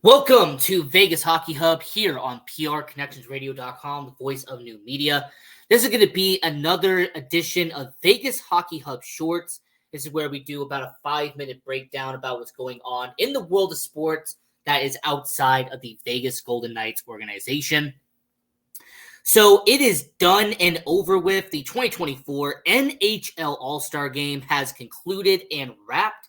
Welcome to Vegas Hockey Hub here on PRConnectionsRadio.com, the voice of new media. This is going to be another edition of Vegas Hockey Hub Shorts. This is where we do about a 5-minute breakdown about what's going on in the world of sports that is outside of the Vegas Golden Knights organization. So it is done and over with. The 2024 NHL All-Star Game has concluded and wrapped.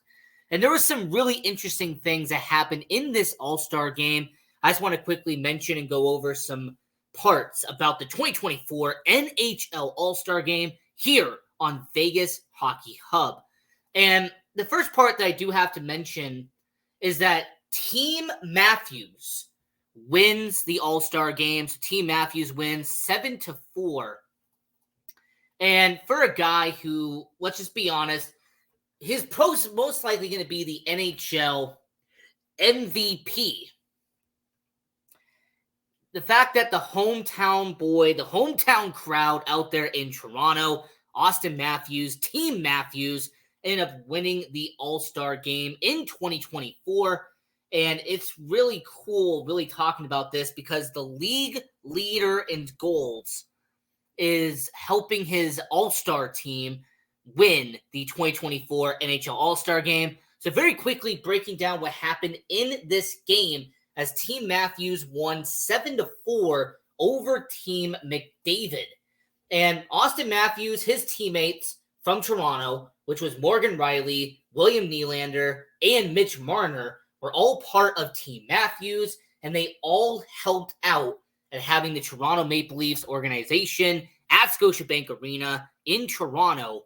And there were some really interesting things that happened in this All-Star Game. I just want to quickly mention and go over some parts about the 2024 NHL All-Star Game here on Vegas Hockey Hub. And the first part that I do have to mention is that Team Matthews wins the All-Star Game. So Team Matthews wins 7-4. And for a guy who, let's just be honest, his pros most likely going to be the NHL MVP. The fact that the hometown boy, the hometown crowd out there in Toronto, Austin Matthews, Team Matthews, ended up winning the All-Star Game in 2024. And it's really cool really talking about this because the league leader in goals is helping his All-Star team win the 2024 NHL All-Star Game. So very quickly breaking down what happened in this game as Team Matthews won 7-4 over Team McDavid. And Austin Matthews, his teammates from Toronto, which was Morgan Rielly, William Nylander, and Mitch Marner, were all part of Team Matthews, and they all helped out at having the Toronto Maple Leafs organization at Scotiabank Arena in Toronto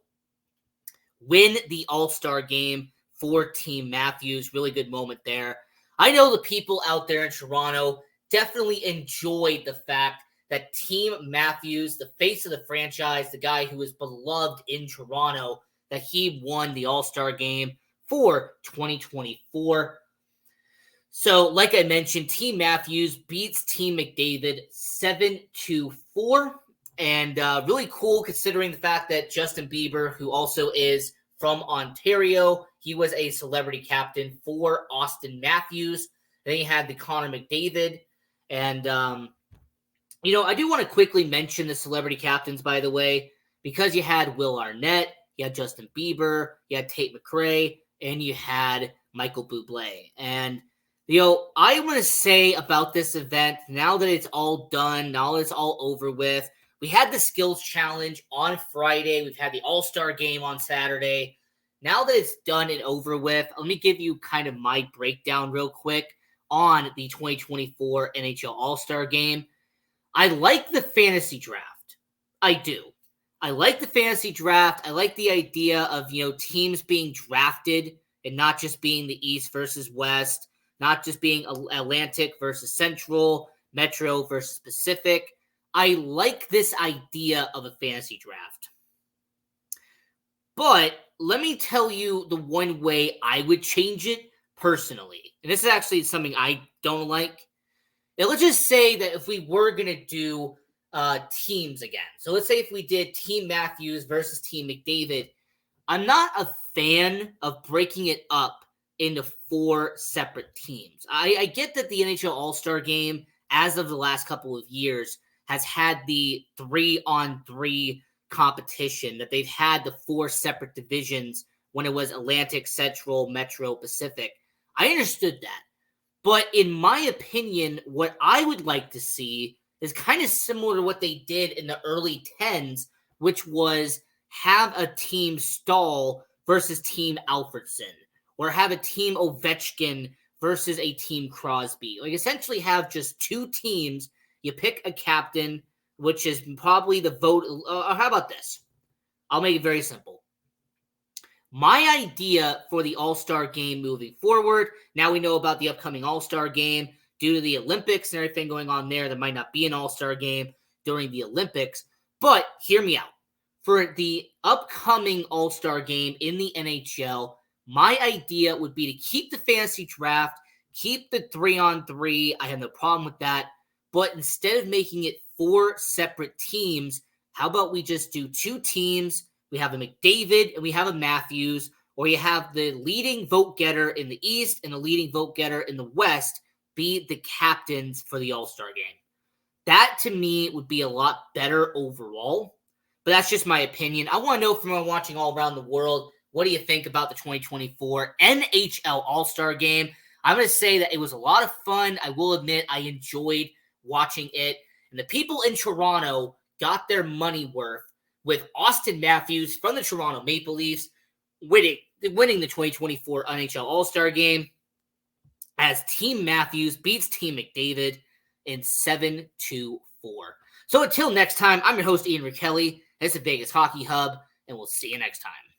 win the All-Star Game for Team Matthews. Really good moment there. I know the people out there in Toronto definitely enjoyed the fact that Team Matthews, the face of the franchise, the guy who is beloved in Toronto, that he won the All-Star Game for 2024. So, like I mentioned, Team Matthews beats Team McDavid 7-4. And really cool considering the fact that Justin Bieber, who also is from Ontario, he was a celebrity captain for Austin Matthews. Then you had the Connor McDavid. And, I do want to quickly mention the celebrity captains, by the way, because you had Will Arnett, you had Justin Bieber, you had Tate McRae, and you had Michael Bublé. And, I want to say about this event, now that it's all done, now that it's all over with, we had the skills challenge on Friday. We've had the All-Star Game on Saturday. Now that it's done and over with, let me give you kind of my breakdown real quick on the 2024 NHL All-Star Game. I like the fantasy draft. I do. I like the fantasy draft. I like the idea of, teams being drafted and not just being the East versus West, not just being Atlantic versus Central, Metro versus Pacific. I like this idea of a fantasy draft. But let me tell you the one way I would change it personally. And this is actually something I don't like. Now, let's just say that if we were going to do teams again. So let's say if we did Team Matthews versus Team McDavid. I'm not a fan of breaking it up into 4 separate teams. I get that the NHL All-Star Game, as of the last couple of years, has had the 3-on-3 competition, that they've had the 4 separate divisions when it was Atlantic, Central, Metro, Pacific. I understood that. But in my opinion, what I would like to see is kind of similar to what they did in the early 10s, which was have a team Stahl versus Team Alfredson, or have a Team Ovechkin versus a Team Crosby. Like essentially have just 2 teams. You pick a captain, which is probably the vote. How about this? I'll make it very simple. My idea for the All-Star Game moving forward, now we know about the upcoming All-Star Game. Due to the Olympics and everything going on there might not be an All-Star Game during the Olympics. But hear me out. For the upcoming All-Star Game in the NHL, my idea would be to keep the fantasy draft, keep the 3-on-3. I have no problem with that. But instead of making it 4 separate teams, how about we just do 2 teams? We have a McDavid and we have a Matthews, or you have the leading vote getter in the East and the leading vote getter in the West be the captains for the All-Star game. That, to me, would be a lot better overall. But that's just my opinion. I want to know from everyone watching all around the world, what do you think about the 2024 NHL All-Star Game? I'm going to say that it was a lot of fun. I will admit I enjoyed watching it. And the people in Toronto got their money worth with Austin Matthews from the Toronto Maple Leafs winning the 2024 NHL All-Star Game as Team Matthews beats Team McDavid in 7-4. So until next time, I'm your host, Ian Rachiele. This is Vegas Hockey Hub, and we'll see you next time.